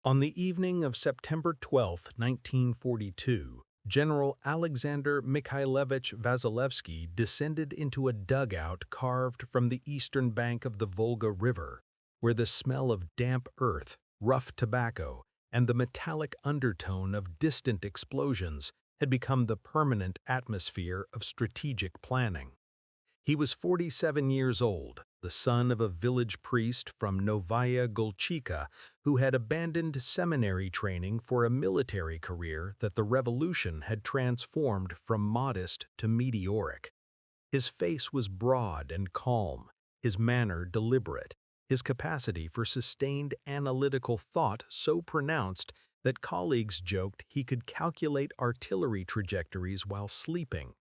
On the evening of September 12, 1942, General Aleksandr Mikhailovich Vasilevsky descended into a dugout carved from the eastern bank of the Volga River, where the smell of damp earth, rough tobacco, and the metallic undertone of distant explosions had become the permanent atmosphere of strategic planning. He was 47 years old, the son of a village priest from Novaya Golchika who had abandoned seminary training for a military career that the revolution had transformed from modest to meteoric. His face was broad and calm, his manner deliberate, his capacity for sustained analytical thought so pronounced that colleagues joked he could calculate artillery trajectories while sleeping.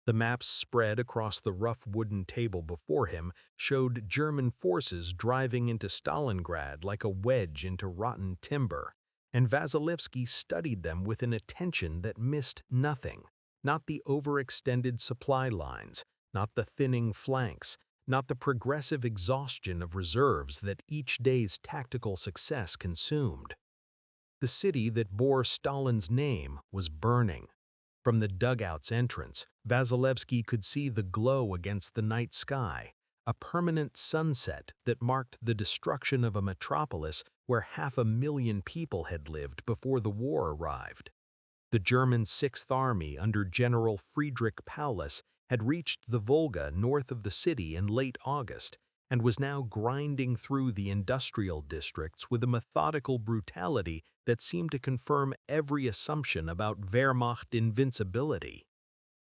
The maps spread across the rough wooden table before him showed German forces driving into Stalingrad like a wedge into rotten timber, and Vasilevsky studied them with an attention that missed nothing, not the overextended supply lines, not the thinning flanks, not the progressive exhaustion of reserves that each day's tactical success consumed. The city that bore Stalin's name was burning. From the dugout's entrance, Vasilevsky could see the glow against the night sky, a permanent sunset that marked the destruction of a metropolis where 500,000 people had lived before the war arrived. The German Sixth Army under General Friedrich Paulus had reached the Volga north of the city in late August and was now grinding through the industrial districts with a methodical brutality that seemed to confirm every assumption about Wehrmacht invincibility.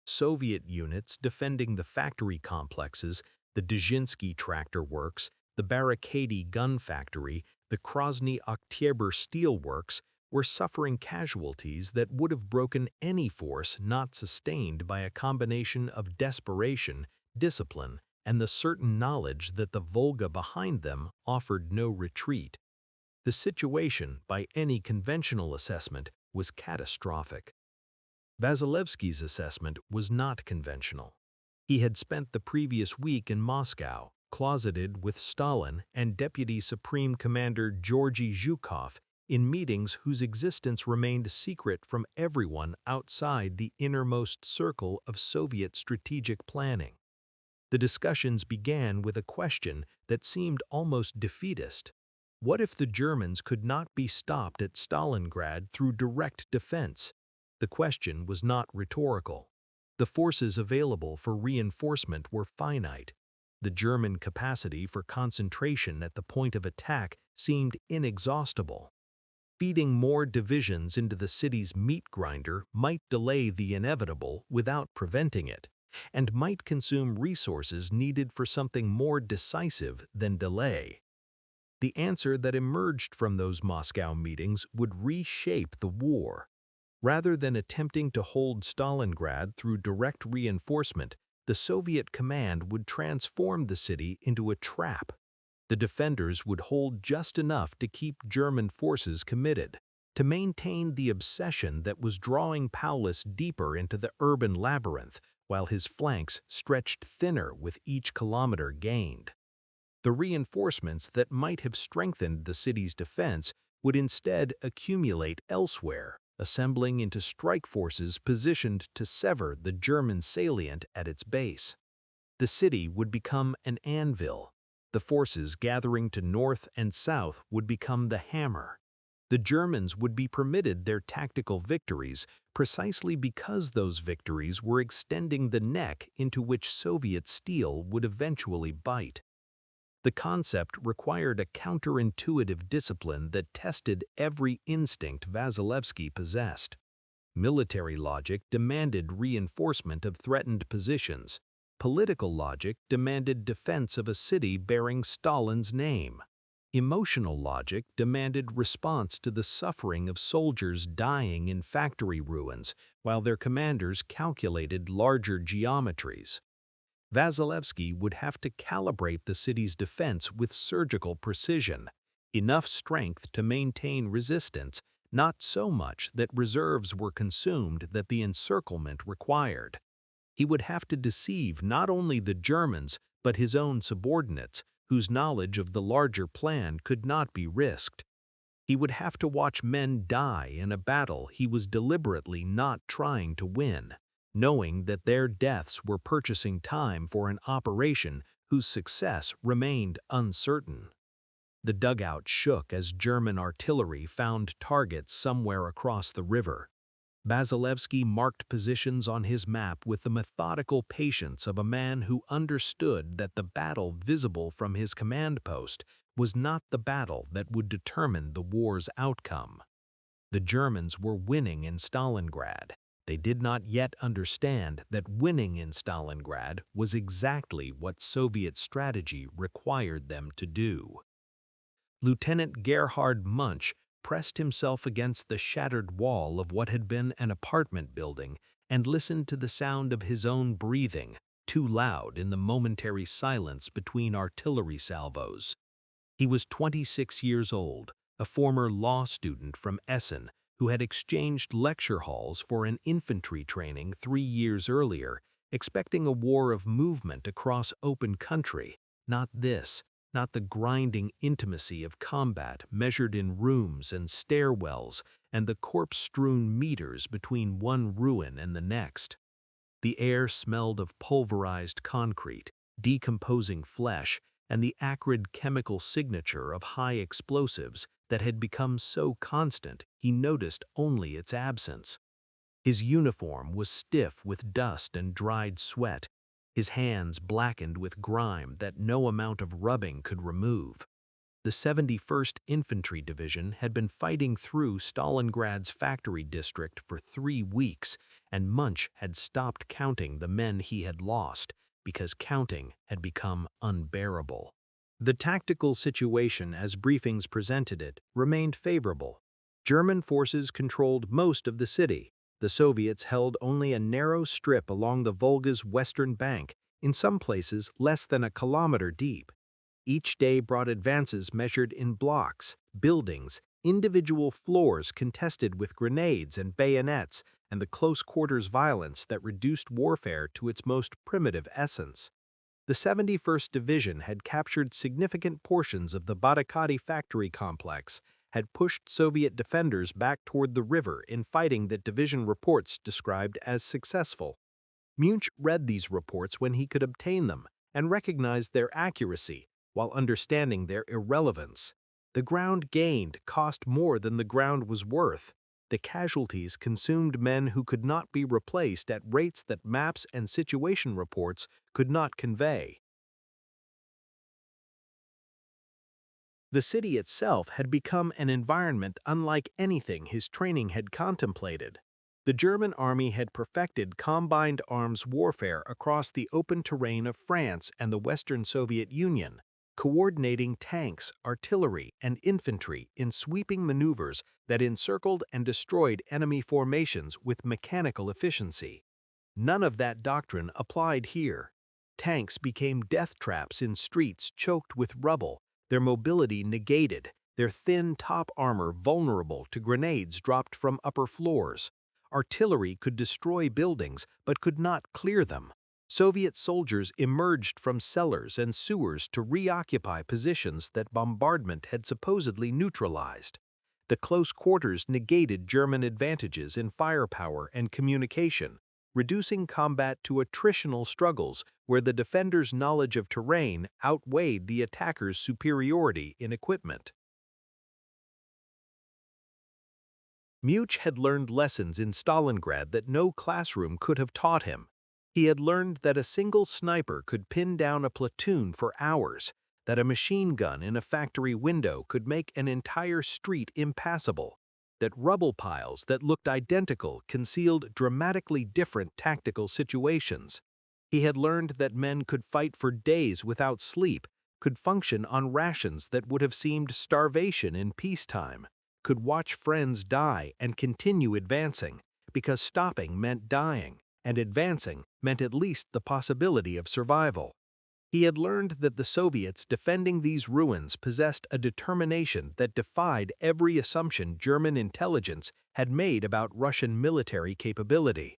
Soviet units defending the factory complexes, the Dzerzhinsky tractor works, the Barricady gun factory, the Krasny Oktябrь steel works, were suffering casualties that would have broken any force not sustained by a combination of desperation, discipline, and the certain knowledge that the Volga behind them offered no retreat. The situation, by any conventional assessment, was catastrophic. Vasilevsky's assessment was not conventional. He had spent the previous week in Moscow, closeted with Stalin and Deputy Supreme Commander Georgy Zhukov in meetings whose existence remained secret from everyone outside the innermost circle of Soviet strategic planning. The discussions began with a question that seemed almost defeatist. What if the Germans could not be stopped at Stalingrad through direct defense? The question was not rhetorical. The forces available for reinforcement were finite. The German capacity for concentration at the point of attack seemed inexhaustible. Feeding more divisions into the city's meat grinder might delay the inevitable without preventing it, and might consume resources needed for something more decisive than delay. The answer that emerged from those Moscow meetings would reshape the war. Rather than attempting to hold Stalingrad through direct reinforcement, the Soviet command would transform the city into a trap. The defenders would hold just enough to keep German forces committed, to maintain the obsession that was drawing Paulus deeper into the urban labyrinth, while his flanks stretched thinner with each kilometer gained. The reinforcements that might have strengthened the city's defense would instead accumulate elsewhere, assembling into strike forces positioned to sever the German salient at its base. The city would become an anvil. The forces gathering to north and south would become the hammer. The Germans would be permitted their tactical victories precisely because those victories were extending the neck into which Soviet steel would eventually bite. The concept required a counterintuitive discipline that tested every instinct Vasilevsky possessed. Military logic demanded reinforcement of threatened positions. Political logic demanded defense of a city bearing Stalin's name. Emotional logic demanded response to the suffering of soldiers dying in factory ruins while their commanders calculated larger geometries. Vasilevsky would have to calibrate the city's defense with surgical precision, enough strength to maintain resistance, not so much that reserves were consumed that the encirclement required. He would have to deceive not only the Germans but his own subordinates, whose knowledge of the larger plan could not be risked. He would have to watch men die in a battle he was deliberately not trying to win, knowing that their deaths were purchasing time for an operation whose success remained uncertain. The dugout shook as German artillery found targets somewhere across the river. Vasilevsky marked positions on his map with the methodical patience of a man who understood that the battle visible from his command post was not the battle that would determine the war's outcome. The Germans were winning in Stalingrad. They did not yet understand that winning in Stalingrad was exactly what Soviet strategy required them to do. Lieutenant Gerhard Münch pressed himself against the shattered wall of what had been an apartment building and listened to the sound of his own breathing, too loud in the momentary silence between artillery salvos. He was 26 years old, a former law student from Essen who had exchanged lecture halls for an infantry training 3 years earlier, expecting a war of movement across open country, not the grinding intimacy of combat measured in rooms and stairwells and the corpse-strewn meters between one ruin and the next. The air smelled of pulverized concrete, decomposing flesh, and the acrid chemical signature of high explosives that had become so constant he noticed only its absence. His uniform was stiff with dust and dried sweat, his hands blackened with grime that no amount of rubbing could remove. The 71st Infantry Division had been fighting through Stalingrad's factory district for 3 weeks, and Münch had stopped counting the men he had lost because counting had become unbearable. The tactical situation as briefings presented it remained favorable. German forces controlled most of the city. The Soviets held only a narrow strip along the Volga's western bank, in some places less than a kilometer deep. Each day brought advances measured in blocks, buildings, individual floors contested with grenades and bayonets, and the close-quarters violence that reduced warfare to its most primitive essence. The 71st Division had captured significant portions of the Batakati factory complex, had pushed Soviet defenders back toward the river in fighting that division reports described as successful. Münch read these reports when he could obtain them and recognized their accuracy while understanding their irrelevance. The ground gained cost more than the ground was worth. The casualties consumed men who could not be replaced at rates that maps and situation reports could not convey. The city itself had become an environment unlike anything his training had contemplated. The German army had perfected combined arms warfare across the open terrain of France and the Western Soviet Union, coordinating tanks, artillery, and infantry in sweeping maneuvers that encircled and destroyed enemy formations with mechanical efficiency. None of that doctrine applied here. Tanks became death traps in streets choked with rubble, their mobility negated, their thin top armor vulnerable to grenades dropped from upper floors. Artillery could destroy buildings but could not clear them. Soviet soldiers emerged from cellars and sewers to reoccupy positions that bombardment had supposedly neutralized. The close quarters negated German advantages in firepower and communication, reducing combat to attritional struggles where the defender's knowledge of terrain outweighed the attacker's superiority in equipment. Münch had learned lessons in Stalingrad that no classroom could have taught him. He had learned that a single sniper could pin down a platoon for hours, that a machine gun in a factory window could make an entire street impassable, that rubble piles that looked identical concealed dramatically different tactical situations. He had learned that men could fight for days without sleep, could function on rations that would have seemed starvation in peacetime, could watch friends die and continue advancing, because stopping meant dying, and advancing meant at least the possibility of survival. He had learned that the Soviets defending these ruins possessed a determination that defied every assumption German intelligence had made about Russian military capability.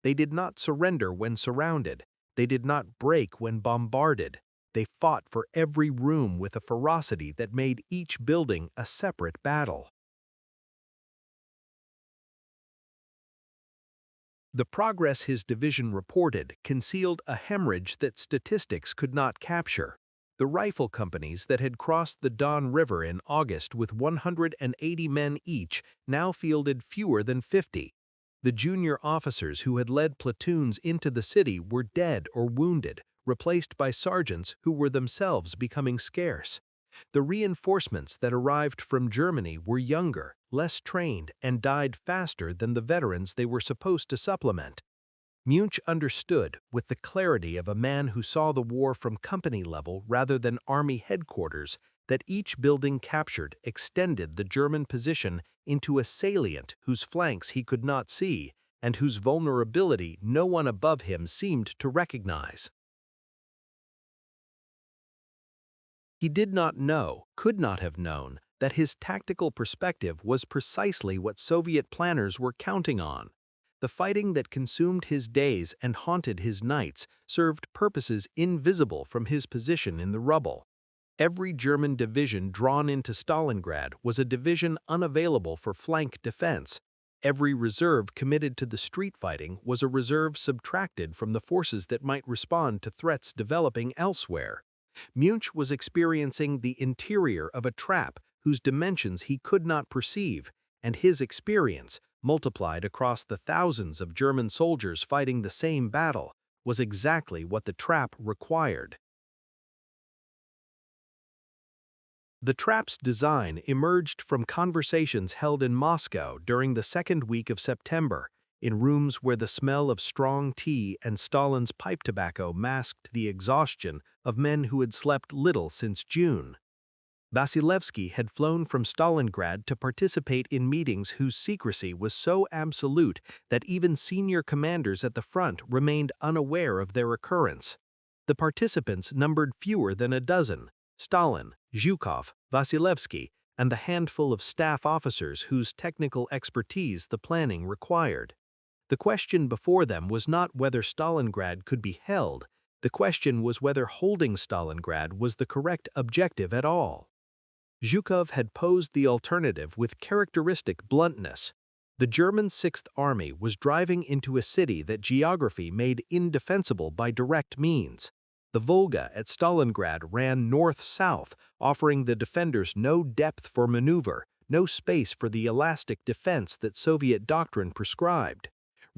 They did not surrender when surrounded. They did not break when bombarded. They fought for every room with a ferocity that made each building a separate battle. The progress his division reported concealed a hemorrhage that statistics could not capture. The rifle companies that had crossed the Don River in August with 180 men each now fielded fewer than 50. The junior officers who had led platoons into the city were dead or wounded, replaced by sergeants who were themselves becoming scarce. The reinforcements that arrived from Germany were younger, less trained, and died faster than the veterans they were supposed to supplement. Münch understood, with the clarity of a man who saw the war from company level rather than army headquarters, that each building captured extended the German position into a salient whose flanks he could not see and whose vulnerability no one above him seemed to recognize. He did not know, could not have known, that his tactical perspective was precisely what Soviet planners were counting on. The fighting that consumed his days and haunted his nights served purposes invisible from his position in the rubble. Every German division drawn into Stalingrad was a division unavailable for flank defense. Every reserve committed to the street fighting was a reserve subtracted from the forces that might respond to threats developing elsewhere. Münch was experiencing the interior of a trap whose dimensions he could not perceive, and his experience, multiplied across the thousands of German soldiers fighting the same battle, was exactly what the trap required. The trap's design emerged from conversations held in Moscow during the second week of September, in rooms where the smell of strong tea and Stalin's pipe tobacco masked the exhaustion of men who had slept little since June. Vasilevsky had flown from Stalingrad to participate in meetings whose secrecy was so absolute that even senior commanders at the front remained unaware of their occurrence. The participants numbered fewer than a dozen: Stalin, Zhukov, Vasilevsky, and the handful of staff officers whose technical expertise the planning required. The question before them was not whether Stalingrad could be held. The question was whether holding Stalingrad was the correct objective at all. Zhukov had posed the alternative with characteristic bluntness. The German Sixth Army was driving into a city that geography made indefensible by direct means. The Volga at Stalingrad ran north-south, offering the defenders no depth for maneuver, no space for the elastic defense that Soviet doctrine prescribed.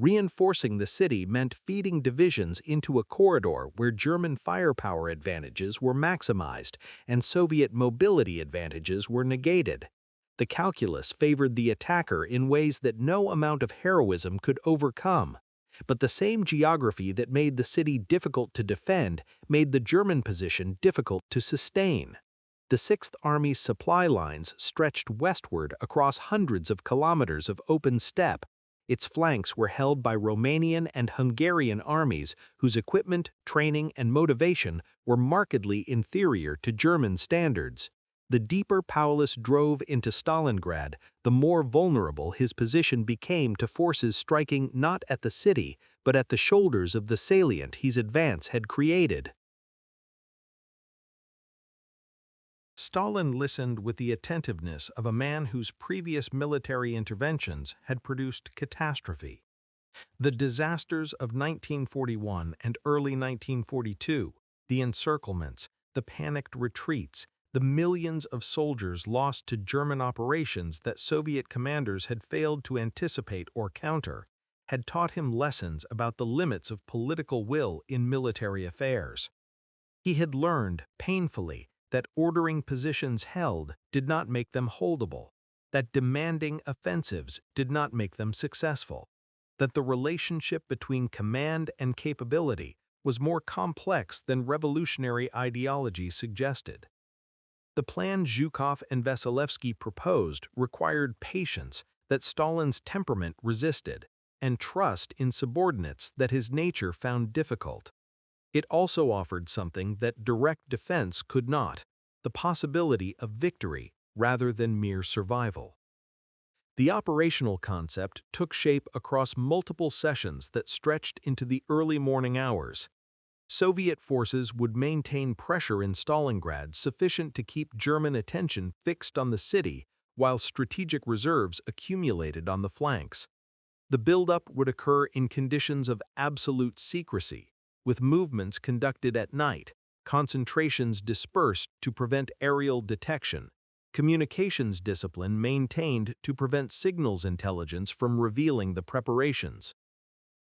Reinforcing the city meant feeding divisions into a corridor where German firepower advantages were maximized and Soviet mobility advantages were negated. The calculus favored the attacker in ways that no amount of heroism could overcome. But the same geography that made the city difficult to defend made the German position difficult to sustain. The Sixth Army's supply lines stretched westward across hundreds of kilometers of open steppe. Its flanks were held by Romanian and Hungarian armies whose equipment, training, and motivation were markedly inferior to German standards. The deeper Paulus drove into Stalingrad, the more vulnerable his position became to forces striking not at the city, but at the shoulders of the salient his advance had created. Stalin listened with the attentiveness of a man whose previous military interventions had produced catastrophe. The disasters of 1941 and early 1942, the encirclements, the panicked retreats, the millions of soldiers lost to German operations that Soviet commanders had failed to anticipate or counter, had taught him lessons about the limits of political will in military affairs. He had learned, painfully, that ordering positions held did not make them holdable, that demanding offensives did not make them successful, that the relationship between command and capability was more complex than revolutionary ideology suggested. The plan Zhukov and Vasilevsky proposed required patience that Stalin's temperament resisted, and trust in subordinates that his nature found difficult. It also offered something that direct defense could not: the possibility of victory rather than mere survival. The operational concept took shape across multiple sessions that stretched into the early morning hours. Soviet forces would maintain pressure in Stalingrad sufficient to keep German attention fixed on the city while strategic reserves accumulated on the flanks. The buildup would occur in conditions of absolute secrecy, with movements conducted at night, concentrations dispersed to prevent aerial detection, communications discipline maintained to prevent signals intelligence from revealing the preparations.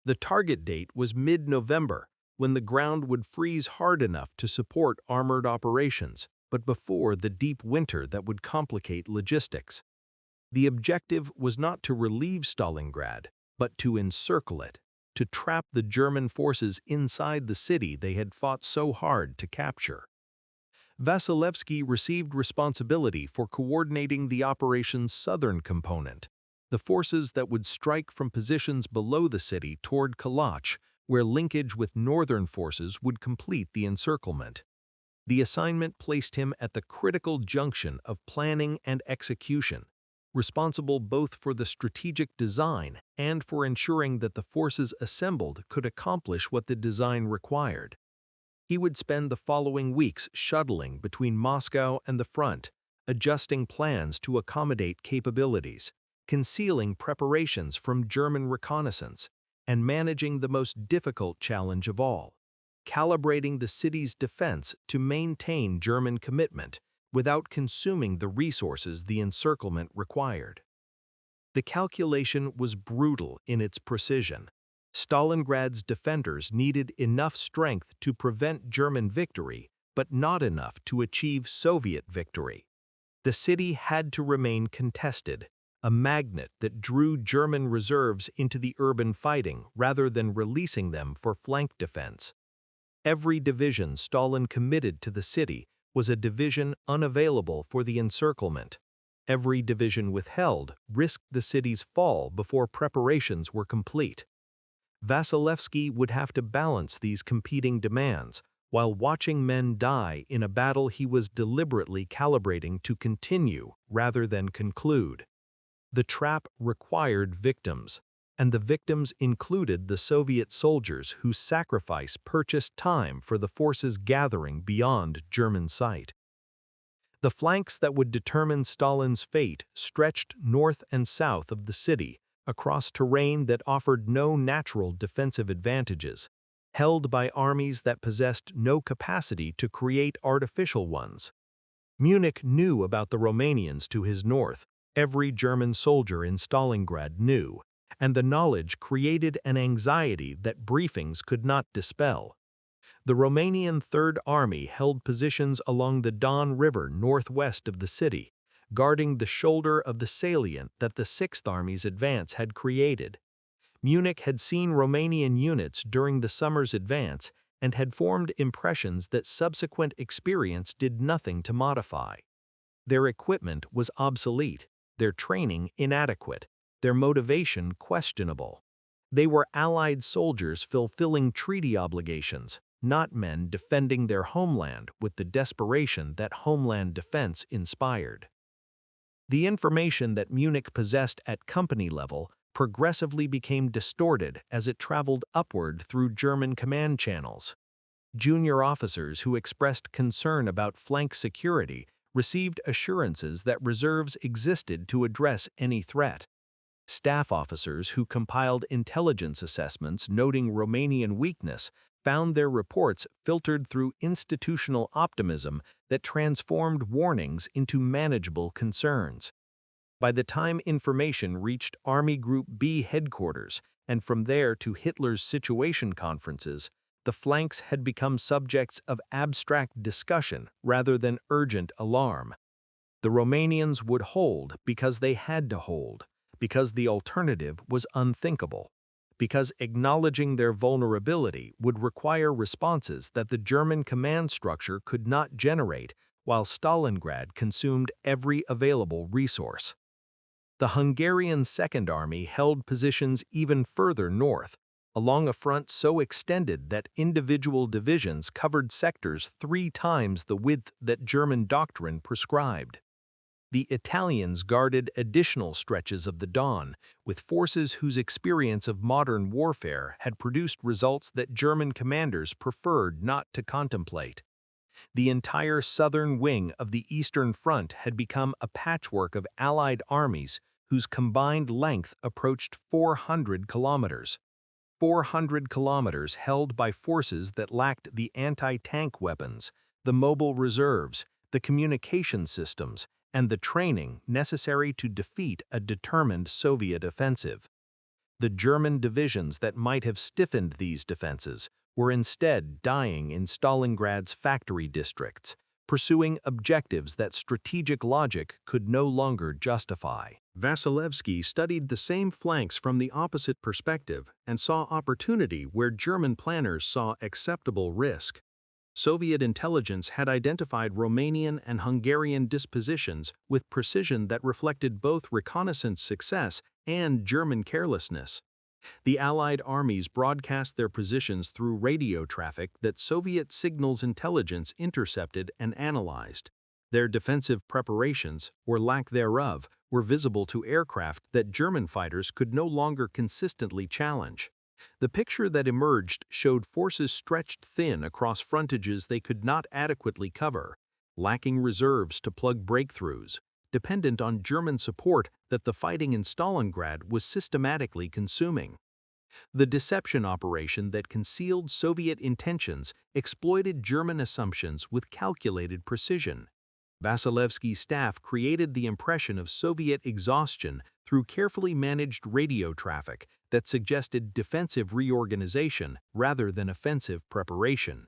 The target date was mid-November, when the ground would freeze hard enough to support armored operations, but before the deep winter that would complicate logistics. The objective was not to relieve Stalingrad, but to encircle it, to trap the German forces inside the city they had fought so hard to capture. Vasilevsky received responsibility for coordinating the operation's southern component, the forces that would strike from positions below the city toward Kalach, where linkage with northern forces would complete the encirclement. The assignment placed him at the critical junction of planning and execution, responsible both for the strategic design and for ensuring that the forces assembled could accomplish what the design required. He would spend the following weeks shuttling between Moscow and the front, adjusting plans to accommodate capabilities, concealing preparations from German reconnaissance, and managing the most difficult challenge of all, calibrating the city's defense to maintain German commitment without consuming the resources the encirclement required. The calculation was brutal in its precision. Stalingrad's defenders needed enough strength to prevent German victory, but not enough to achieve Soviet victory. The city had to remain contested, a magnet that drew German reserves into the urban fighting rather than releasing them for flank defense. Every division Stalin committed to the city was a division unavailable for the encirclement. Every division withheld risked the city's fall before preparations were complete. Vasilevsky would have to balance these competing demands while watching men die in a battle he was deliberately calibrating to continue rather than conclude. The trap required victims, and the victims included the Soviet soldiers whose sacrifice purchased time for the forces gathering beyond German sight. The flanks that would determine Stalin's fate stretched north and south of the city, across terrain that offered no natural defensive advantages, held by armies that possessed no capacity to create artificial ones. Munich knew about the Romanians to his north. Every German soldier in Stalingrad knew, and the knowledge created an anxiety that briefings could not dispel. The Romanian Third Army held positions along the Don River northwest of the city, guarding the shoulder of the salient that the Sixth Army's advance had created. Munich had seen Romanian units during the summer's advance and had formed impressions that subsequent experience did nothing to modify. Their equipment was obsolete, their training inadequate, their motivation questionable. They were Allied soldiers fulfilling treaty obligations, not men defending their homeland with the desperation that homeland defense inspired. The information that Munich possessed at company level progressively became distorted as it traveled upward through German command channels. Junior officers who expressed concern about flank security received assurances that reserves existed to address any threat. Staff officers who compiled intelligence assessments noting Romanian weakness found their reports filtered through institutional optimism that transformed warnings into manageable concerns. By the time information reached Army Group B headquarters and from there to Hitler's situation conferences, the flanks had become subjects of abstract discussion rather than urgent alarm. The Romanians would hold because they had to hold, because the alternative was unthinkable, because acknowledging their vulnerability would require responses that the German command structure could not generate while Stalingrad consumed every available resource. The Hungarian Second Army held positions even further north, along a front so extended that individual divisions covered sectors 3 times the width that German doctrine prescribed. The Italians guarded additional stretches of the Don, with forces whose experience of modern warfare had produced results that German commanders preferred not to contemplate. The entire southern wing of the Eastern Front had become a patchwork of Allied armies whose combined length approached 400 kilometers. 400 kilometers held by forces that lacked the anti-tank weapons, the mobile reserves, the communication systems, and the training necessary to defeat a determined Soviet offensive. The German divisions that might have stiffened these defenses were instead dying in Stalingrad's factory districts, pursuing objectives that strategic logic could no longer justify. Vasilevsky studied the same flanks from the opposite perspective and saw opportunity where German planners saw acceptable risk. Soviet intelligence had identified Romanian and Hungarian dispositions with precision that reflected both reconnaissance success and German carelessness. The Allied armies broadcast their positions through radio traffic that Soviet signals intelligence intercepted and analyzed. Their defensive preparations, or lack thereof, were visible to aircraft that German fighters could no longer consistently challenge. The picture that emerged showed forces stretched thin across frontages they could not adequately cover, lacking reserves to plug breakthroughs, dependent on German support that the fighting in Stalingrad was systematically consuming. The deception operation that concealed Soviet intentions exploited German assumptions with calculated precision. Vasilevsky's staff created the impression of Soviet exhaustion through carefully managed radio traffic that suggested defensive reorganization rather than offensive preparation.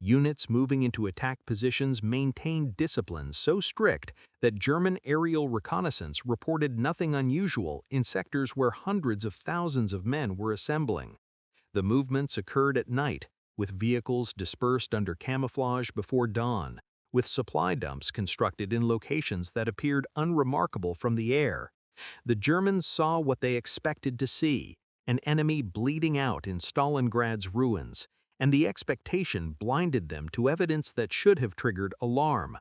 Units moving into attack positions maintained discipline so strict that German aerial reconnaissance reported nothing unusual in sectors where hundreds of thousands of men were assembling. The movements occurred at night, with vehicles dispersed under camouflage before dawn, with supply dumps constructed in locations that appeared unremarkable from the air. The Germans saw what they expected to see, an enemy bleeding out in Stalingrad's ruins, and the expectation blinded them to evidence that should have triggered alarm.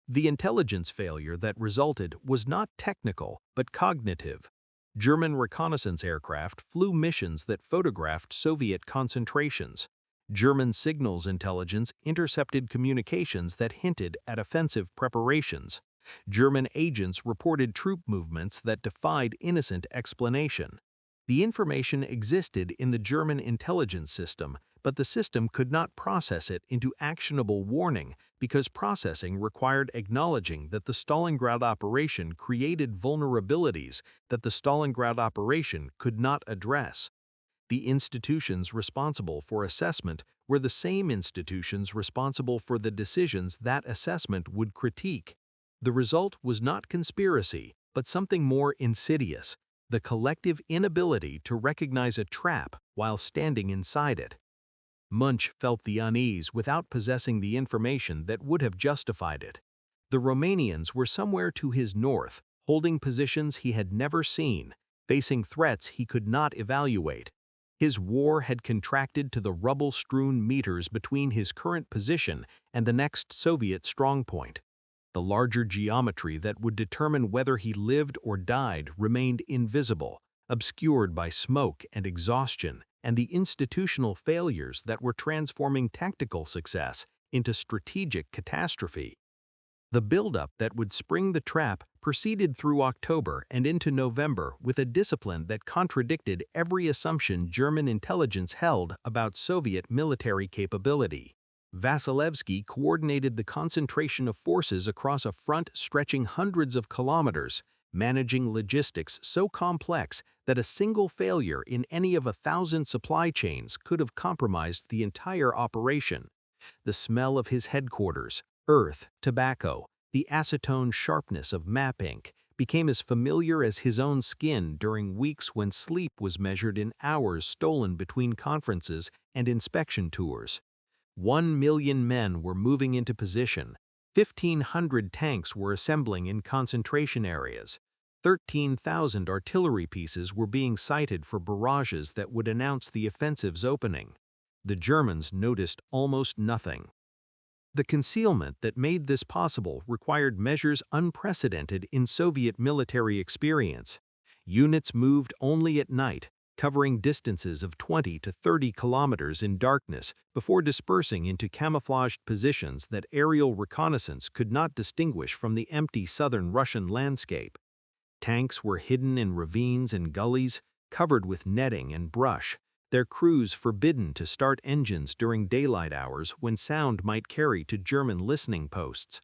The intelligence failure that resulted was not technical but cognitive. German reconnaissance aircraft flew missions that photographed Soviet concentrations. German signals intelligence intercepted communications that hinted at offensive preparations. German agents reported troop movements that defied innocent explanation. The information existed in the German intelligence system, but the system could not process it into actionable warning because processing required acknowledging that the Stalingrad operation created vulnerabilities that the Stalingrad operation could not address. The institutions responsible for assessment were the same institutions responsible for the decisions that assessment would critique. The result was not conspiracy, but something more insidious: the collective inability to recognize a trap while standing inside it. Münch felt the unease without possessing the information that would have justified it. The Romanians were somewhere to his north, holding positions he had never seen, facing threats he could not evaluate. His war had contracted to the rubble-strewn meters between his current position and the next Soviet strongpoint. The larger geometry that would determine whether he lived or died remained invisible, obscured by smoke and exhaustion and the institutional failures that were transforming tactical success into strategic catastrophe. The buildup that would spring the trap proceeded through October and into November with a discipline that contradicted every assumption German intelligence held about Soviet military capability. Vasilevsky coordinated the concentration of forces across a front stretching hundreds of kilometers, managing logistics so complex that a single failure in any of 1,000 supply chains could have compromised the entire operation. The smell of his headquarters, earth, tobacco, the acetone sharpness of map ink, became as familiar as his own skin during weeks when sleep was measured in hours stolen between conferences and inspection tours. 1 million men were moving into position. 1,500 tanks were assembling in concentration areas. 13,000 artillery pieces were being sighted for barrages that would announce the offensive's opening. The Germans noticed almost nothing. The concealment that made this possible required measures unprecedented in Soviet military experience. Units moved only at night, covering distances of 20 to 30 kilometers in darkness before dispersing into camouflaged positions that aerial reconnaissance could not distinguish from the empty southern Russian landscape. Tanks were hidden in ravines and gullies, covered with netting and brush, their crews forbidden to start engines during daylight hours when sound might carry to German listening posts.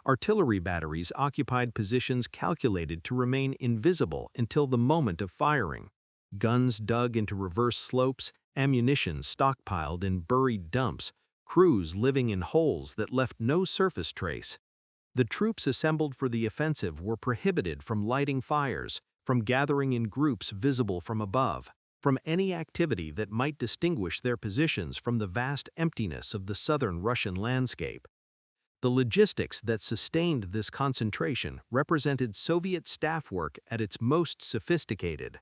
Artillery batteries occupied positions calculated to remain invisible until the moment of firing. Guns dug into reverse slopes, ammunition stockpiled in buried dumps, crews living in holes that left no surface trace. The troops assembled for the offensive were prohibited from lighting fires, from gathering in groups visible from above, from any activity that might distinguish their positions from the vast emptiness of the southern Russian landscape. The logistics that sustained this concentration represented Soviet staff work at its most sophisticated.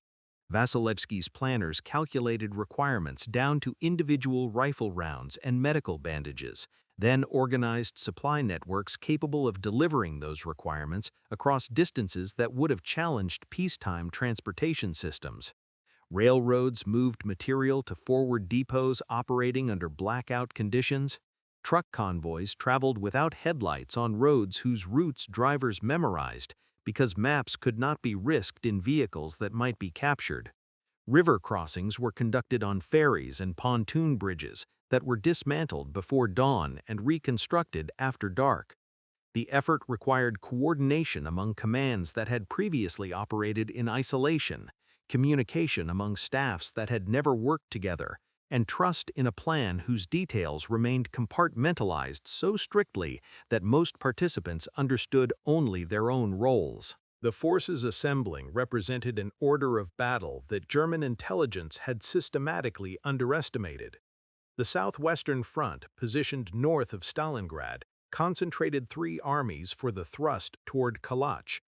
Vasilevsky's planners calculated requirements down to individual rifle rounds and medical bandages, then organized supply networks capable of delivering those requirements across distances that would have challenged peacetime transportation systems. Railroads moved material to forward depots operating under blackout conditions. Truck convoys traveled without headlights on roads whose routes drivers memorized because maps could not be risked in vehicles that might be captured. River crossings were conducted on ferries and pontoon bridges that were dismantled before dawn and reconstructed after dark. The effort required coordination among commands that had previously operated in isolation, communication among staffs that had never worked together, and trust in a plan whose details remained compartmentalized so strictly that most participants understood only their own roles. The forces assembling represented an order of battle that German intelligence had systematically underestimated. The Southwestern Front, positioned north of Stalingrad, concentrated 3 armies for the thrust toward Kalach.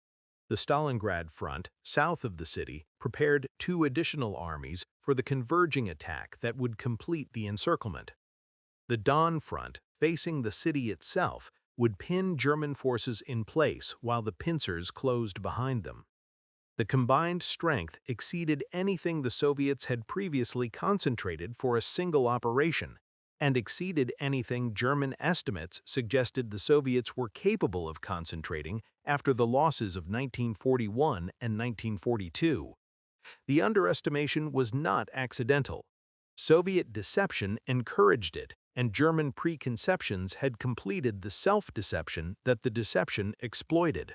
The Stalingrad Front, south of the city, prepared 2 additional armies for the converging attack that would complete the encirclement. The Don Front, facing the city itself, would pin German forces in place while the pincers closed behind them. The combined strength exceeded anything the Soviets had previously concentrated for a single operation, and exceeded anything German estimates suggested the Soviets were capable of concentrating after the losses of 1941 and 1942. The underestimation was not accidental. Soviet deception encouraged it, and German preconceptions had completed the self-deception that the deception exploited.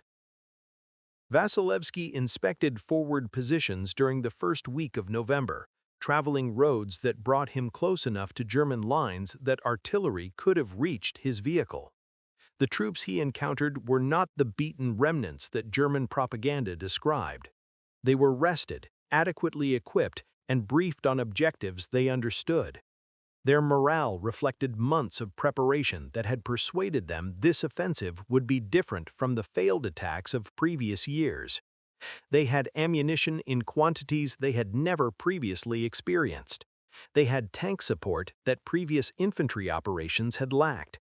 Vasilevsky inspected forward positions during the first week of November, traveling roads that brought him close enough to German lines that artillery could have reached his vehicle. The troops he encountered were not the beaten remnants that German propaganda described. They were rested, adequately equipped, and briefed on objectives they understood. Their morale reflected months of preparation that had persuaded them this offensive would be different from the failed attacks of previous years. They had ammunition in quantities they had never previously experienced. They had tank support that previous infantry operations had lacked.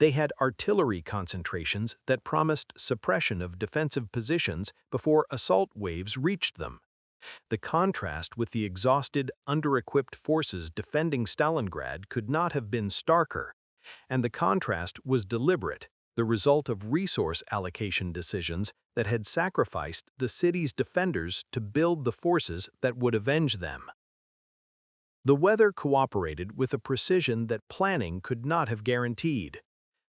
They had artillery concentrations that promised suppression of defensive positions before assault waves reached them. The contrast with the exhausted, under-equipped forces defending Stalingrad could not have been starker, and the contrast was deliberate, the result of resource allocation decisions that had sacrificed the city's defenders to build the forces that would avenge them. The weather cooperated with a precision that planning could not have guaranteed.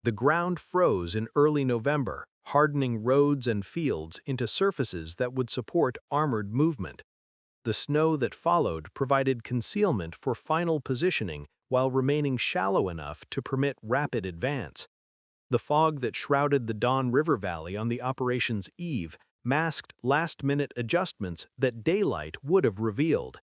The ground froze in early November, hardening roads and fields into surfaces that would support armored movement. The snow that followed provided concealment for final positioning while remaining shallow enough to permit rapid advance. The fog that shrouded the Don River Valley on the operation's eve masked last-minute adjustments that daylight would have revealed.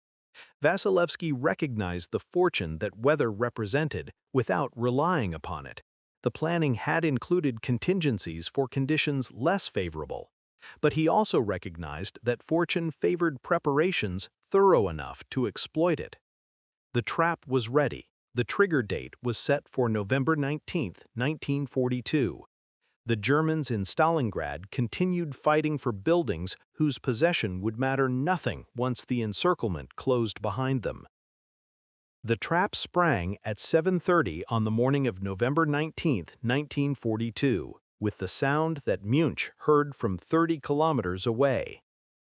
Vasilevsky recognized the fortune that weather represented without relying upon it. The planning had included contingencies for conditions less favorable, but he also recognized that fortune favored preparations thorough enough to exploit it. The trap was ready, The trigger date was set for November 19, 1942. The Germans in Stalingrad continued fighting for buildings whose possession would matter nothing once the encirclement closed behind them. The trap sprang at 7:30 on the morning of November 19, 1942, with the sound that Münch heard from 30 kilometers away.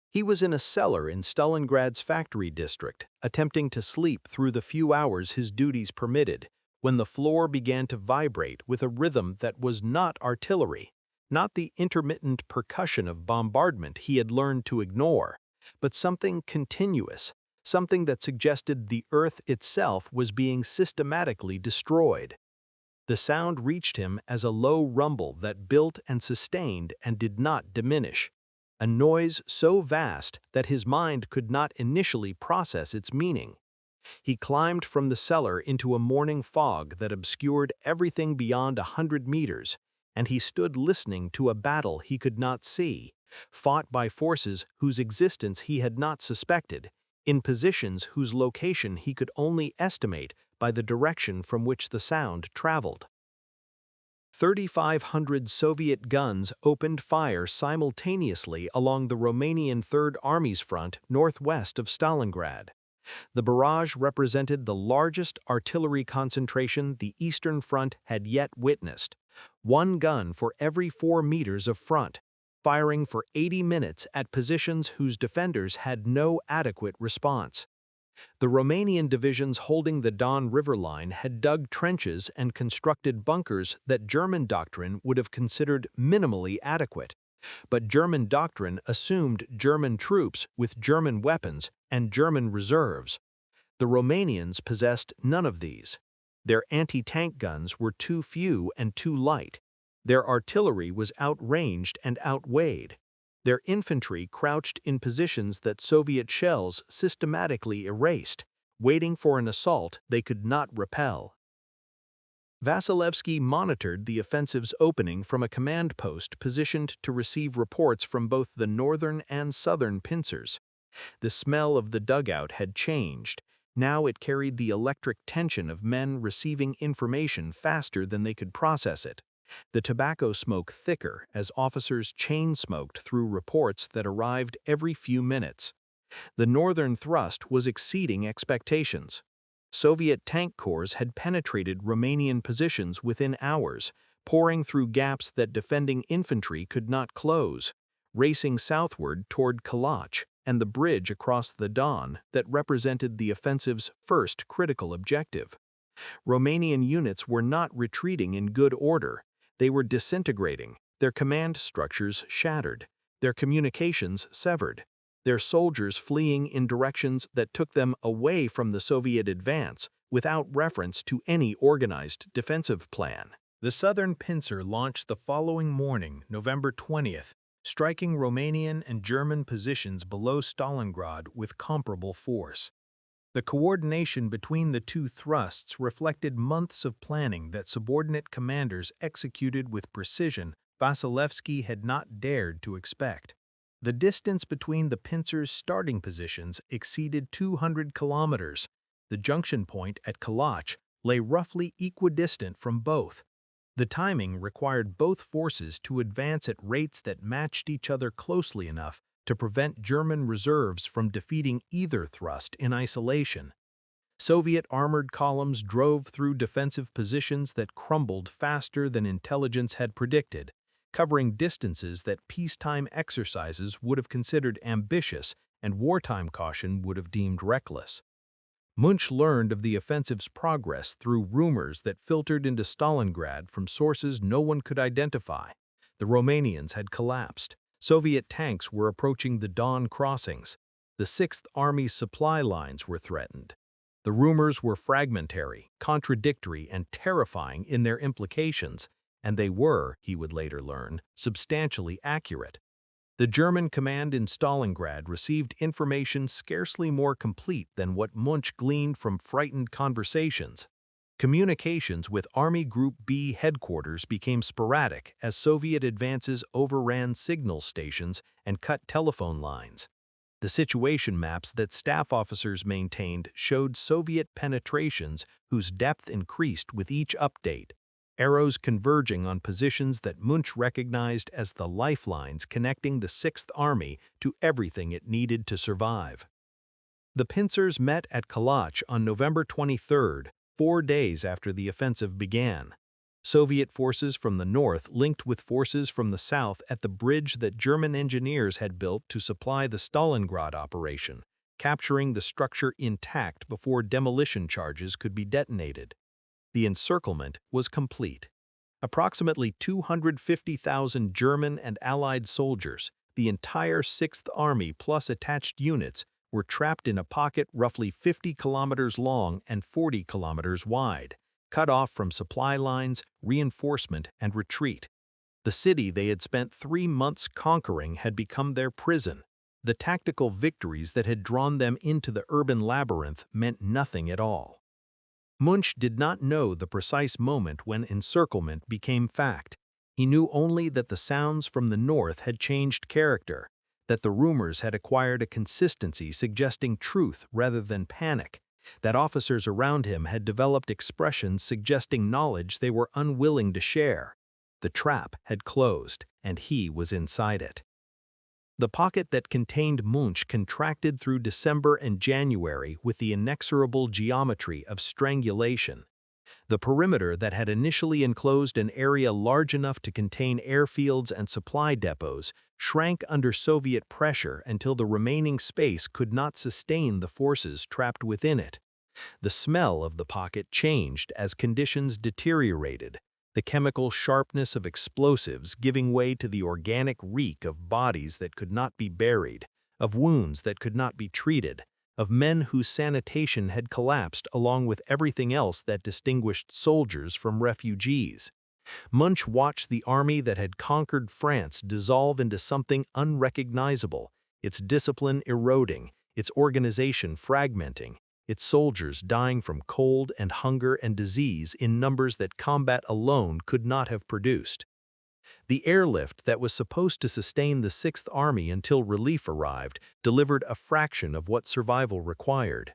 He was in a cellar in Stalingrad's factory district, attempting to sleep through the few hours his duties permitted, when the floor began to vibrate with a rhythm that was not artillery, not the intermittent percussion of bombardment he had learned to ignore, but something continuous, something that suggested the earth itself was being systematically destroyed. The sound reached him as a low rumble that built and sustained and did not diminish, a noise so vast that his mind could not initially process its meaning. He climbed from the cellar into a morning fog that obscured everything beyond 100 meters, and he stood listening to a battle he could not see, fought by forces whose existence he had not suspected, in positions whose location he could only estimate by the direction from which the sound traveled. 3,500 Soviet guns opened fire simultaneously along the Romanian Third Army's front northwest of Stalingrad. The barrage represented the largest artillery concentration the Eastern Front had yet witnessed, one gun for every 4 meters of front, firing for 80 minutes at positions whose defenders had no adequate response. The Romanian divisions holding the Don River line had dug trenches and constructed bunkers that German doctrine would have considered minimally adequate. But German doctrine assumed German troops with German weapons and German reserves. The Romanians possessed none of these. Their anti-tank guns were too few and too light. Their artillery was outranged and outweighed. Their infantry crouched in positions that Soviet shells systematically erased, waiting for an assault they could not repel. Vasilevsky monitored the offensive's opening from a command post positioned to receive reports from both the northern and southern pincers. The smell of the dugout had changed. Now it carried the electric tension of men receiving information faster than they could process it. The tobacco smoke thicker as officers chain-smoked through reports that arrived every few minutes. The northern thrust was exceeding expectations. Soviet tank corps had penetrated Romanian positions within hours, pouring through gaps that defending infantry could not close, racing southward toward Kalach and the bridge across the Don that represented the offensive's first critical objective. Romanian units were not retreating in good order. They were disintegrating, their command structures shattered, their communications severed, their soldiers fleeing in directions that took them away from the Soviet advance without reference to any organized defensive plan. The southern pincer launched the following morning, November 20th, striking Romanian and German positions below Stalingrad with comparable force. The coordination between the two thrusts reflected months of planning that subordinate commanders executed with precision Vasilevsky had not dared to expect. The distance between the pincers' starting positions exceeded 200 kilometers. The junction point at Kalach lay roughly equidistant from both. The timing required both forces to advance at rates that matched each other closely enough to prevent German reserves from defeating either thrust in isolation. Soviet armored columns drove through defensive positions that crumbled faster than intelligence had predicted, covering distances that peacetime exercises would have considered ambitious and wartime caution would have deemed reckless. Münch learned of the offensive's progress through rumors that filtered into Stalingrad from sources no one could identify. The Romanians had collapsed. Soviet tanks were approaching the Don crossings. The Sixth Army's supply lines were threatened. The rumors were fragmentary, contradictory, and terrifying in their implications, and they were, he would later learn, substantially accurate. The German command in Stalingrad received information scarcely more complete than what Münch gleaned from frightened conversations. Communications with Army Group B headquarters became sporadic as Soviet advances overran signal stations and cut telephone lines. The situation maps that staff officers maintained showed Soviet penetrations whose depth increased with each update, arrows converging on positions that Münch recognized as the lifelines connecting the Sixth Army to everything it needed to survive. The pincers met at Kalach on November 23, 4 days after the offensive began. Soviet forces from the north linked with forces from the south at the bridge that German engineers had built to supply the Stalingrad operation, capturing the structure intact before demolition charges could be detonated. The encirclement was complete. Approximately 250,000 German and Allied soldiers, the entire Sixth Army plus attached units, were trapped in a pocket roughly 50 kilometers long and 40 kilometers wide, cut off from supply lines, reinforcement, and retreat. The city they had spent 3 months conquering had become their prison. The tactical victories that had drawn them into the urban labyrinth meant nothing at all. Münch did not know the precise moment when encirclement became fact. He knew only that the sounds from the north had changed character, that the rumors had acquired a consistency suggesting truth rather than panic, that officers around him had developed expressions suggesting knowledge they were unwilling to share. The trap had closed, and he was inside it. The pocket that contained Münch contracted through December and January with the inexorable geometry of strangulation. The perimeter that had initially enclosed an area large enough to contain airfields and supply depots shrank under Soviet pressure until the remaining space could not sustain the forces trapped within it. The smell of the pocket changed as conditions deteriorated, the chemical sharpness of explosives giving way to the organic reek of bodies that could not be buried, of wounds that could not be treated, of men whose sanitation had collapsed along with everything else that distinguished soldiers from refugees. Münch watched the army that had conquered France dissolve into something unrecognizable, its discipline eroding, its organization fragmenting, its soldiers dying from cold and hunger and disease in numbers that combat alone could not have produced. The airlift that was supposed to sustain the Sixth Army until relief arrived delivered a fraction of what survival required.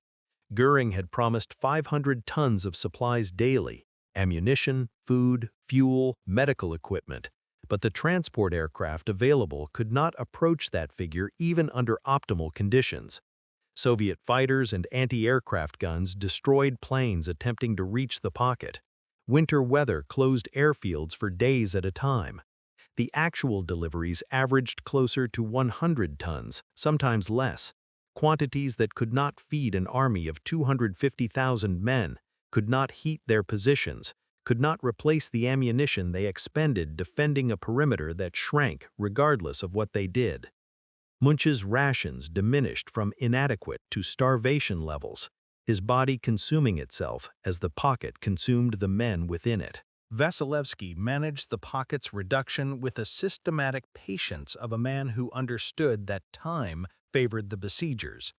Göring had promised 500 tons of supplies daily, ammunition, food, fuel, medical equipment, but the transport aircraft available could not approach that figure even under optimal conditions. Soviet fighters and anti-aircraft guns destroyed planes attempting to reach the pocket. Winter weather closed airfields for days at a time. The actual deliveries averaged closer to 100 tons, sometimes less, quantities that could not feed an army of 250,000 men, could not heat their positions, could not replace the ammunition they expended defending a perimeter that shrank regardless of what they did. Münch's rations diminished from inadequate to starvation levels, his body consuming itself as the pocket consumed the men within it. Vasilevsky managed the pocket's reduction with the systematic patience of a man who understood that time favored the besiegers.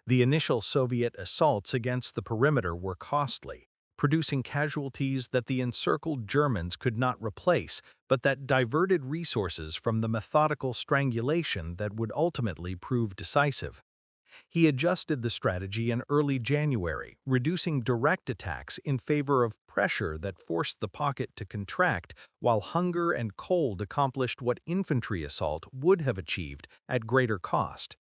The initial Soviet assaults against the perimeter were costly, producing casualties that the encircled Germans could not replace, but that diverted resources from the methodical strangulation that would ultimately prove decisive. He adjusted the strategy in early January, reducing direct attacks in favor of pressure that forced the pocket to contract, while hunger and cold accomplished what infantry assault would have achieved at greater cost.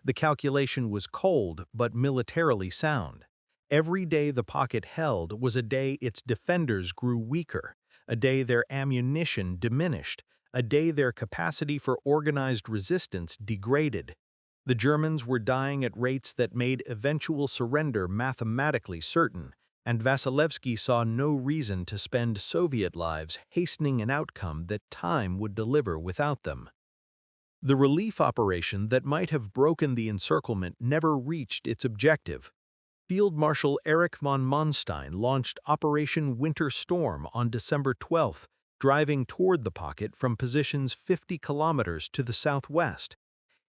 The calculation was cold but militarily sound. Every day the pocket held was a day its defenders grew weaker, a day their ammunition diminished, a day their capacity for organized resistance degraded. The Germans were dying at rates that made eventual surrender mathematically certain, and Vasilevsky saw no reason to spend Soviet lives hastening an outcome that time would deliver without them. The relief operation that might have broken the encirclement never reached its objective. Field Marshal Erich von Manstein launched Operation Winter Storm on December 12, driving toward the pocket from positions 50 kilometers to the southwest.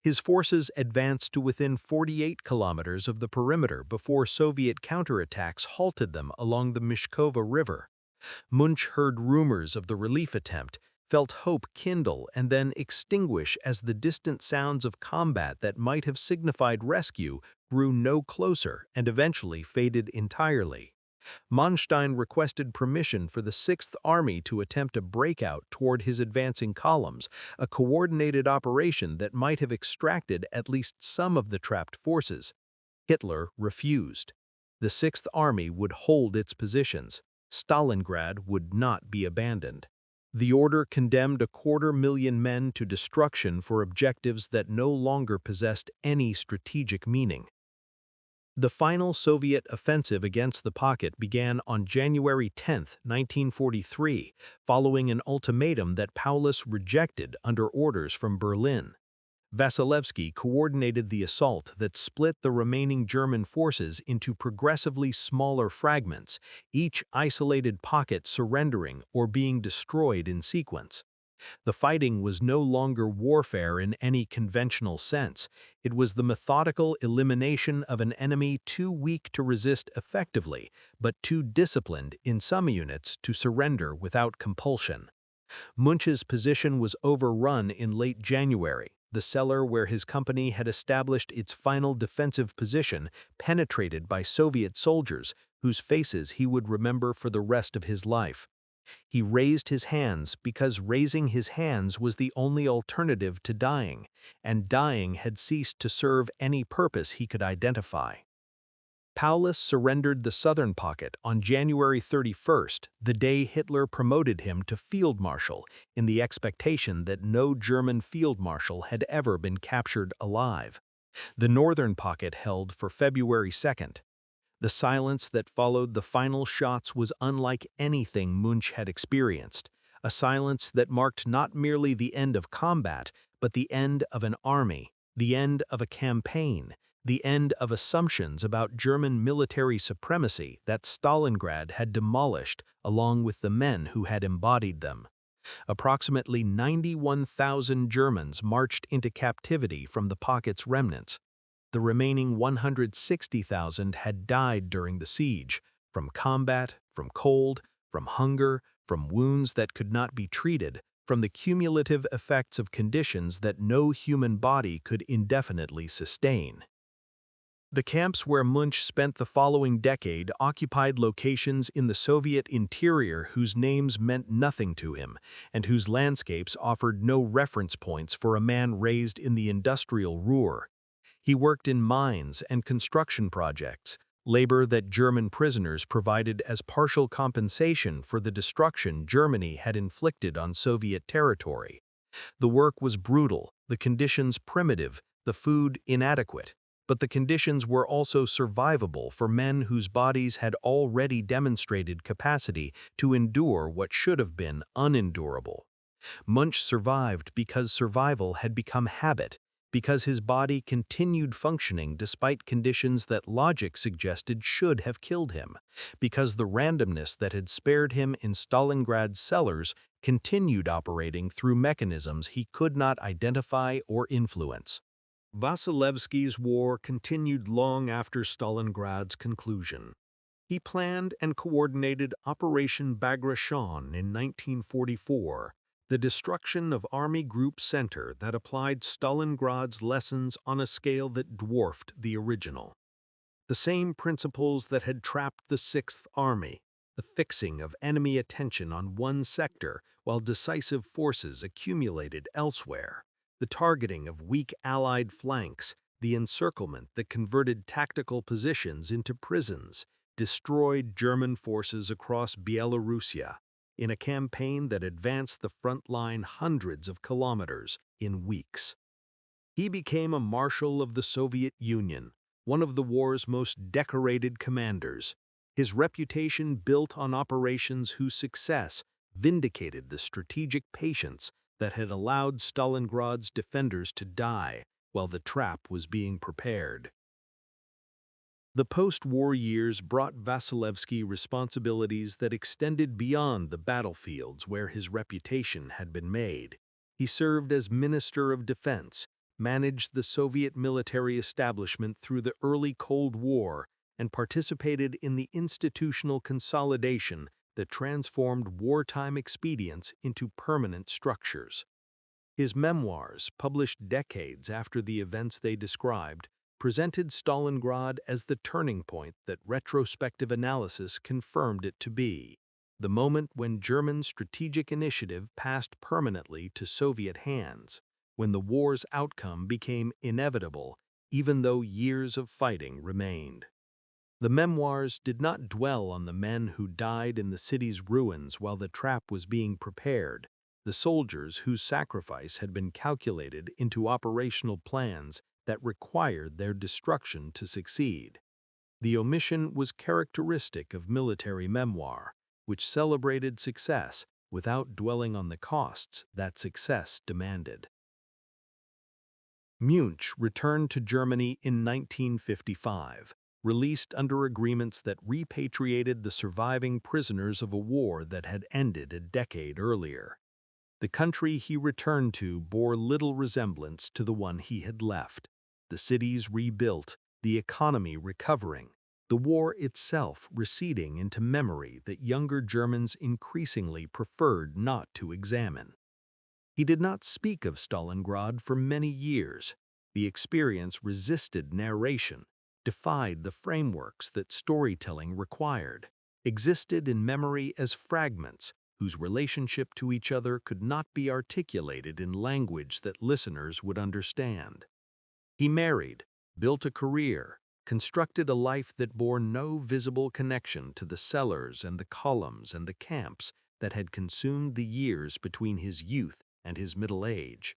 His forces advanced to within 48 kilometers of the perimeter before Soviet counterattacks halted them along the Mishkova River. Münch heard rumors of the relief attempt, felt hope kindle and then extinguish as the distant sounds of combat that might have signified rescue grew no closer and eventually faded entirely. Manstein requested permission for the Sixth Army to attempt a breakout toward his advancing columns, a coordinated operation that might have extracted at least some of the trapped forces. Hitler refused. The Sixth Army would hold its positions. Stalingrad would not be abandoned. The order condemned 250,000 men to destruction for objectives that no longer possessed any strategic meaning. The final Soviet offensive against the pocket began on January 10, 1943, following an ultimatum that Paulus rejected under orders from Berlin. Vasilevsky coordinated the assault that split the remaining German forces into progressively smaller fragments, each isolated pocket surrendering or being destroyed in sequence. The fighting was no longer warfare in any conventional sense. It was the methodical elimination of an enemy too weak to resist effectively, but too disciplined in some units to surrender without compulsion. Münch's position was overrun in late January. The cellar where his company had established its final defensive position penetrated by Soviet soldiers whose faces he would remember for the rest of his life. He raised his hands because raising his hands was the only alternative to dying, and dying had ceased to serve any purpose he could identify. Paulus surrendered the southern pocket on January 31st, the day Hitler promoted him to field marshal, in the expectation that no German field marshal had ever been captured alive. The northern pocket held for February 2nd. The silence that followed the final shots was unlike anything Münch had experienced, a silence that marked not merely the end of combat, but the end of an army, the end of a campaign, the end of assumptions about German military supremacy that Stalingrad had demolished along with the men who had embodied them. Approximately 91,000 Germans marched into captivity from the pocket's remnants. The remaining 160,000 had died during the siege, from combat, from cold, from hunger, from wounds that could not be treated, from the cumulative effects of conditions that no human body could indefinitely sustain. The camps where Münch spent the following decade occupied locations in the Soviet interior whose names meant nothing to him, and whose landscapes offered no reference points for a man raised in the industrial Ruhr. He worked in mines and construction projects, labor that German prisoners provided as partial compensation for the destruction Germany had inflicted on Soviet territory. The work was brutal, the conditions primitive, the food inadequate, but the conditions were also survivable for men whose bodies had already demonstrated capacity to endure what should have been unendurable. Münch survived because survival had become habit, because his body continued functioning despite conditions that logic suggested should have killed him, because the randomness that had spared him in Stalingrad's cellars continued operating through mechanisms he could not identify or influence. Vasilevsky's war continued long after Stalingrad's conclusion. He planned and coordinated Operation Bagration in 1944, the destruction of Army Group Center that applied Stalingrad's lessons on a scale that dwarfed the original. The same principles that had trapped the Sixth Army, the fixing of enemy attention on one sector while decisive forces accumulated elsewhere, the targeting of weak Allied flanks, the encirclement that converted tactical positions into prisons, destroyed German forces across Belarusia, in a campaign that advanced the front line hundreds of kilometers in weeks. He became a Marshal of the Soviet Union, one of the war's most decorated commanders. His reputation built on operations whose success vindicated the strategic patience that had allowed Stalingrad's defenders to die while the trap was being prepared. The post-war years brought Vasilevsky responsibilities that extended beyond the battlefields where his reputation had been made. He served as Minister of Defense, managed the Soviet military establishment through the early Cold War, and participated in the institutional consolidation that transformed wartime expedients into permanent structures. His memoirs, published decades after the events they described, presented Stalingrad as the turning point that retrospective analysis confirmed it to be, the moment when German strategic initiative passed permanently to Soviet hands, when the war's outcome became inevitable, even though years of fighting remained. The memoirs did not dwell on the men who died in the city's ruins while the trap was being prepared, the soldiers whose sacrifice had been calculated into operational plans that required their destruction to succeed. The omission was characteristic of military memoir, which celebrated success without dwelling on the costs that success demanded. Münch returned to Germany in 1955, released under agreements that repatriated the surviving prisoners of a war that had ended a decade earlier. The country he returned to bore little resemblance to the one he had left. The cities rebuilt, the economy recovering, the war itself receding into memory that younger Germans increasingly preferred not to examine. He did not speak of Stalingrad for many years. The experience resisted narration, defied the frameworks that storytelling required, existed in memory as fragments whose relationship to each other could not be articulated in language that listeners would understand. He married, built a career, constructed a life that bore no visible connection to the cellars and the columns and the camps that had consumed the years between his youth and his middle age.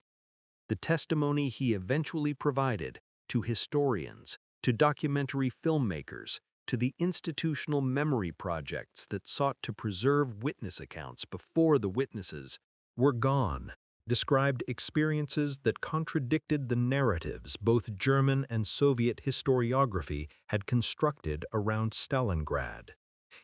The testimony he eventually provided to historians, to documentary filmmakers, to the institutional memory projects that sought to preserve witness accounts before the witnesses were gone, described experiences that contradicted the narratives both German and Soviet historiography had constructed around Stalingrad.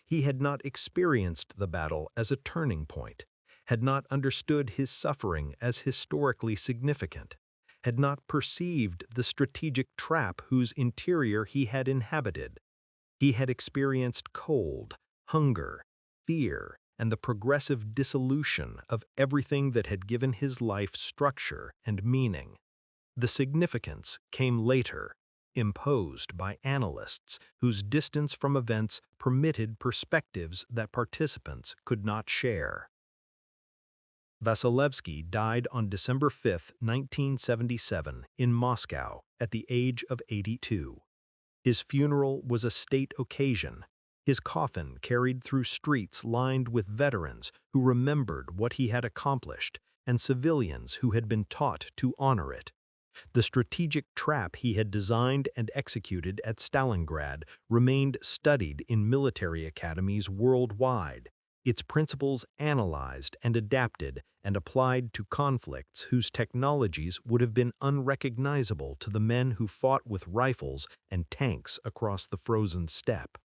He had not experienced the battle as a turning point, had not understood his suffering as historically significant, had not perceived the strategic trap whose interior he had inhabited. He had experienced cold, hunger, fear, and the progressive dissolution of everything that had given his life structure and meaning. The significance came later, imposed by analysts whose distance from events permitted perspectives that participants could not share. Vasilevsky died on December 5, 1977, in Moscow at the age of 82. His funeral was a state occasion, his coffin carried through streets lined with veterans who remembered what he had accomplished and civilians who had been taught to honor it. The strategic trap he had designed and executed at Stalingrad remained studied in military academies worldwide, its principles analyzed and adapted and applied to conflicts whose technologies would have been unrecognizable to the men who fought with rifles and tanks across the frozen steppe.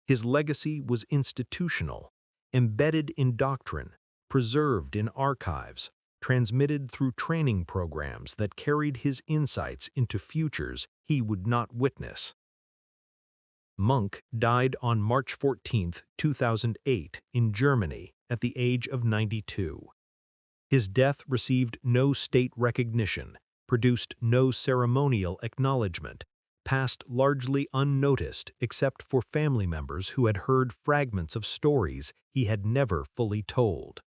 His legacy was institutional, embedded in doctrine, preserved in archives, transmitted through training programs that carried his insights into futures he would not witness. Münch died on March 14, 2008, in Germany at the age of 92. His death received no state recognition, produced no ceremonial acknowledgement, passed largely unnoticed except for family members who had heard fragments of stories he had never fully told.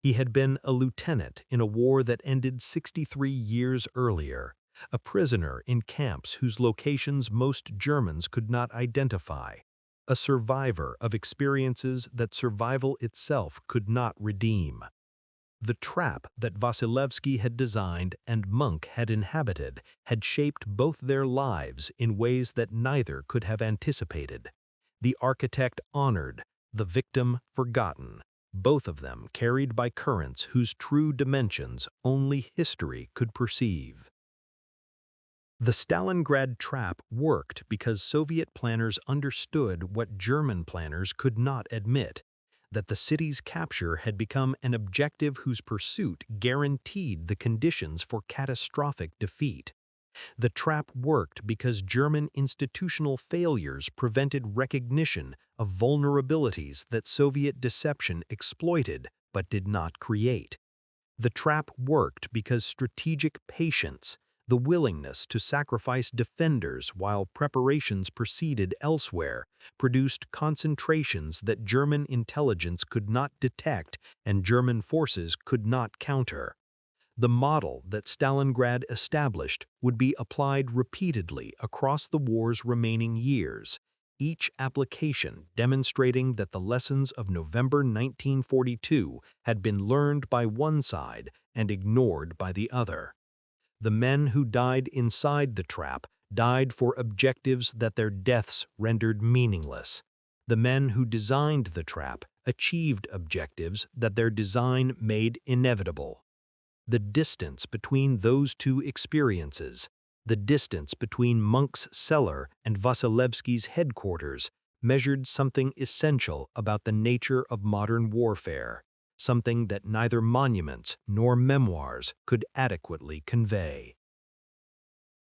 He had been a lieutenant in a war that ended 63 years earlier, a prisoner in camps whose locations most Germans could not identify, a survivor of experiences that survival itself could not redeem. The trap that Vasilevsky had designed and Münch had inhabited had shaped both their lives in ways that neither could have anticipated. The architect honored, the victim forgotten, both of them carried by currents whose true dimensions only history could perceive. The Stalingrad trap worked because Soviet planners understood what German planners could not admit, that the city's capture had become an objective whose pursuit guaranteed the conditions for catastrophic defeat. The trap worked because German institutional failures prevented recognition of vulnerabilities that Soviet deception exploited but did not create. The trap worked because strategic patience, the willingness to sacrifice defenders while preparations proceeded elsewhere, produced concentrations that German intelligence could not detect and German forces could not counter. The model that Stalingrad established would be applied repeatedly across the war's remaining years, each application demonstrating that the lessons of November 1942 had been learned by one side and ignored by the other. The men who died inside the trap died for objectives that their deaths rendered meaningless. The men who designed the trap achieved objectives that their design made inevitable. The distance between those two experiences, the distance between Munch's cellar and Vasilevsky's headquarters, measured something essential about the nature of modern warfare, something that neither monuments nor memoirs could adequately convey.